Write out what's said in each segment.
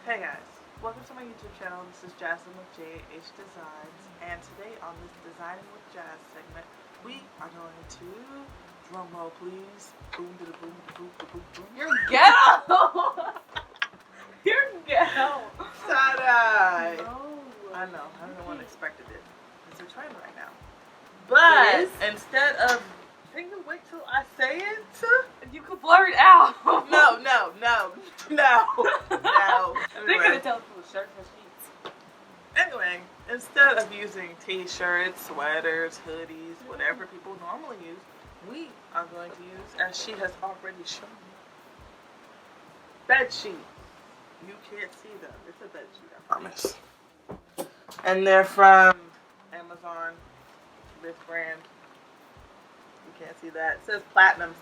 Hey guys, welcome to my YouTube channel. This is Jass with JH Designs, and today on this Designing with Jass segment, we are going to, drum roll please, boom da boom da boom da boom boom. You're ghetto! You're ghetto! Tie-dye! No. I know, everyone expected it. It's a trend right now. But instead of, can you wait till I say it? You could blur it out. No. They could have told from the shirt and sheets. Anyway, instead of using t-shirts, sweaters, hoodies, whatever people normally use, we are going to use, as she has already shown me, bed sheets. You can't see them. It's a bed sheet, I promise. And they're from Amazon, this brand. You can't see that. It says Platinum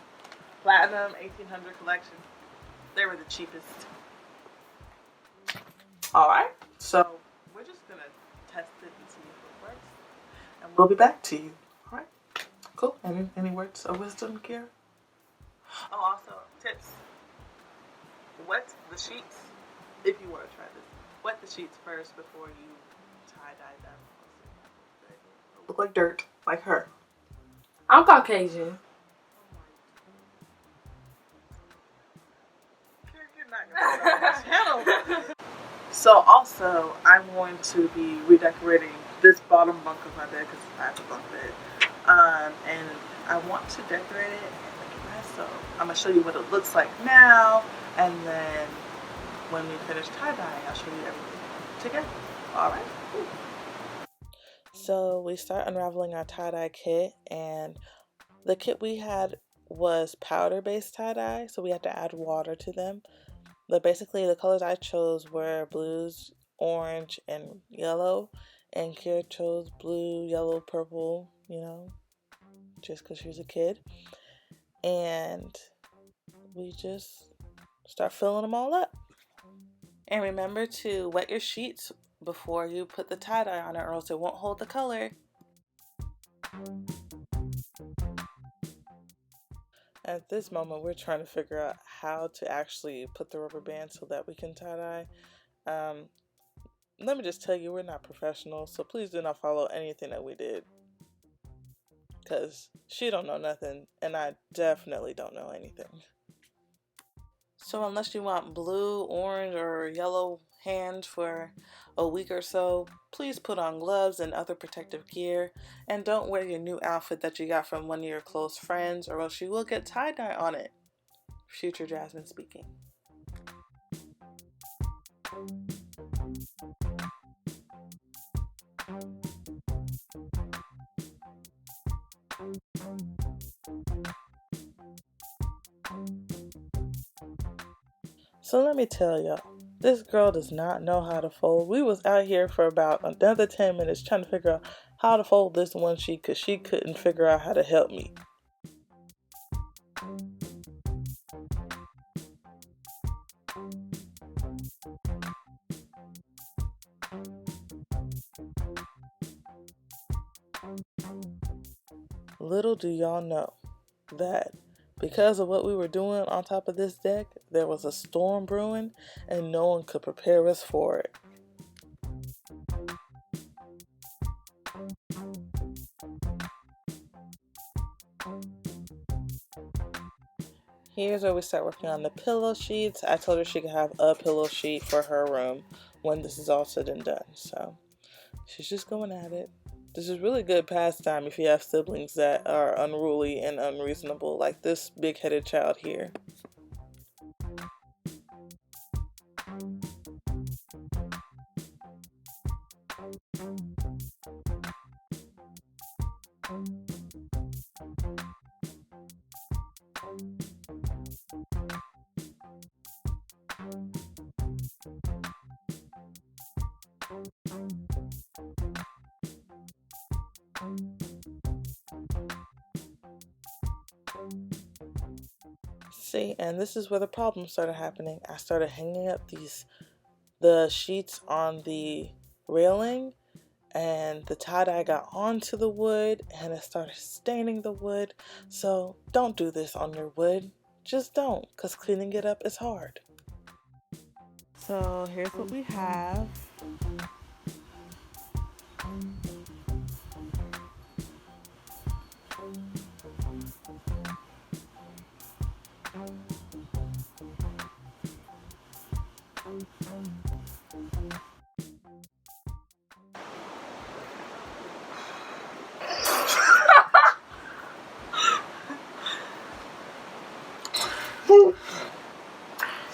1800 collection. They were the cheapest. Alright, so we're just going to test it and see if it works. And we'll be back to you. Alright, cool. Any words of wisdom, Kira? Oh, also, tips. Wet the sheets, if you want to try this. Wet the sheets first before you tie-dye them. Look like dirt, like her. I'm Caucasian. You're not going to put on this channel. So also, I'm going to be redecorating this bottom bunk of my bed because I have a bunk bed. And I want to decorate it and make it nice. So I'm going to show you what it looks like now. And then when we finish tie-dyeing, I'll show you everything together. Alright? So we start unraveling our tie-dye kit. And the kit we had was powder-based tie-dye. So we had to add water to them. But basically, the colors I chose were blues, orange, and yellow. And Kira chose blue, yellow, purple, you know, just because she was a kid. And we just start filling them all up. And remember to wet your sheets before you put the tie-dye on it, or else it won't hold the color. At this moment, we're trying to figure out how to actually put the rubber band so that we can tie-dye. Let me just tell you, we're not professionals, so please do not follow anything that we did. Because she don't know nothing, and I definitely don't know anything. So unless you want blue, orange, or yellow hands for a week or so, please put on gloves and other protective gear. And don't wear your new outfit that you got from one of your close friends, or else you will get tie-dye on it. Future Jasmine speaking. So let me tell y'all, this girl does not know how to fold. We was out here for about another 10 minutes trying to figure out how to fold this one sheet because she couldn't figure out how to help me. Little do y'all know that because of what we were doing on top of this deck, there was a storm brewing and no one could prepare us for it. Here's where we start working on the pillow sheets. I told her she could have a pillow sheet for her room when this is all said and done. So she's just going at it. This is really good pastime if you have siblings that are unruly and unreasonable, like this big-headed child here. See, and this is where the problem started happening. I started hanging up the sheets on the railing, and the tie-dye got onto the wood and it started staining the wood. So don't do this on your wood. Just don't, because cleaning it up is hard. So here's what we have.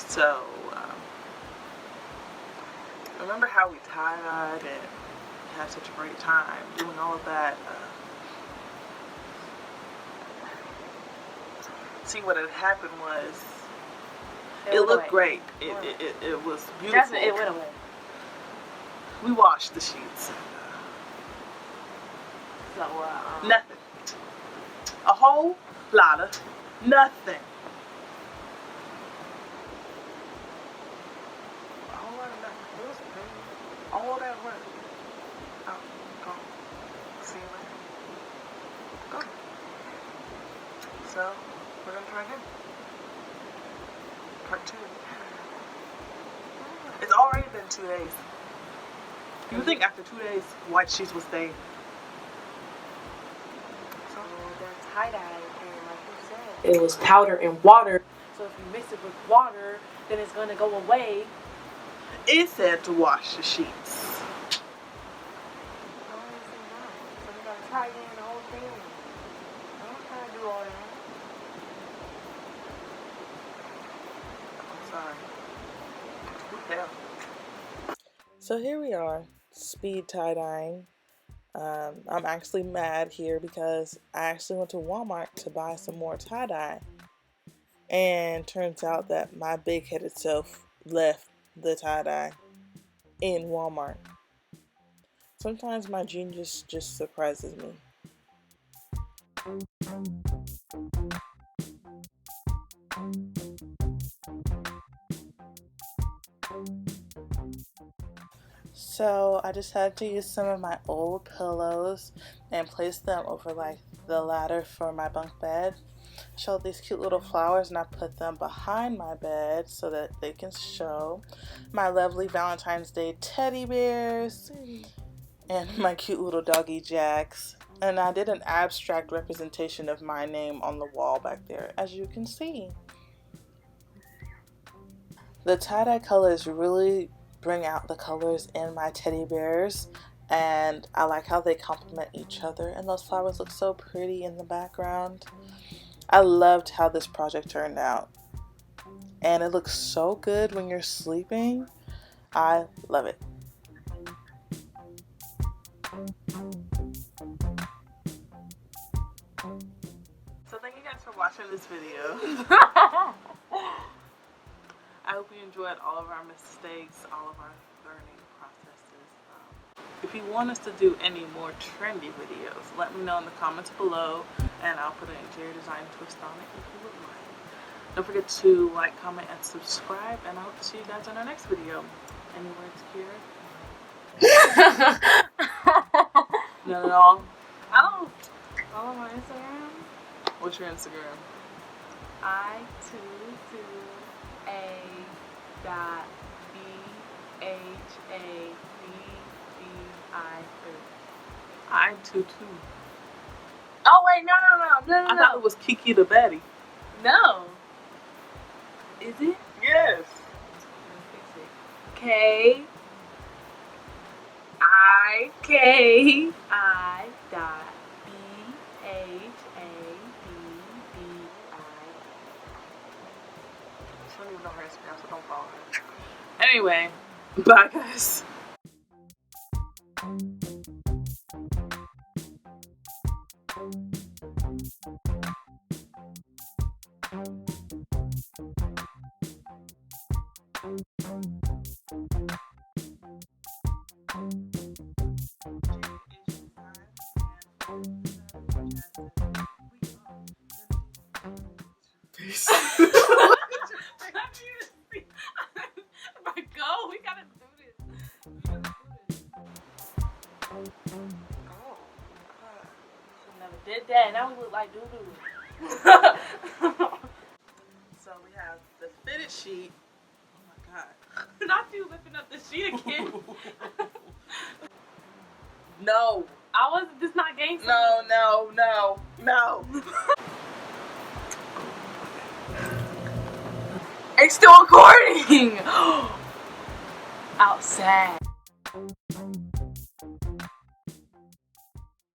So, remember how we tie-dyed and had such a great time doing all of that? See, what had happened was, it looked great. It was beautiful. It went away. We washed the sheets. So, Nothing. A whole lot of nothing. A whole lot of nothing. It was all that work. Oh, go. See you later. Go. So, we're gonna try again. Part 2. It's already been 2 days. You would think after 2 days, white sheets would stay. So, the tie-dye, and like you said, it was powder and water. So if you mix it with water, then it's gonna go away. It said to wash the sheets. So we gotta tie in the whole thing. I'm not trying to do all that. I'm sorry. What the hell? So here we are, speed tie-dyeing. I'm actually mad here because I actually went to Walmart to buy some more tie-dye. And turns out that my big-headed self left the tie-dye in Walmart. Sometimes my genius just surprises me. So I just had to use some of my old pillows and place them over like the ladder for my bunk bed. I showed these cute little flowers and I put them behind my bed so that they can show my lovely Valentine's Day teddy bears and my cute little doggy Jax. And I did an abstract representation of my name on the wall back there, as you can see. The tie-dye colors really bring out the colors in my teddy bears, and I like how they complement each other, and those flowers look so pretty in the background. I loved how this project turned out, and it looks so good when you're sleeping. I love it. So thank you guys for watching this video. I hope you enjoyed all of our mistakes, all of our learning processes. If you want us to do any more trendy videos, let me know in the comments below, and I'll put an interior design twist on it if you would like. Don't forget to like, comment, and subscribe, and I hope to see you guys in our next video. Any words, Kira? None at all? I don't follow my Instagram. What's your Instagram? I22A.BHABBI3. I22. Oh wait, no. I thought it was Kiki the Baddie. No. Is it? Yes. K-I-K-I dot B-H-A-B-B-I. She don't even know her Instagram, so don't follow her. Anyway, bye guys. Peace. Go, we gotta do this. Never did that. Now we look like doo-doo. So we have the fitted sheet. Oh my god. Not lifting up the sheet again. No. I wasn't. This not gangster. No, no, no, no. It's still recording. Outside.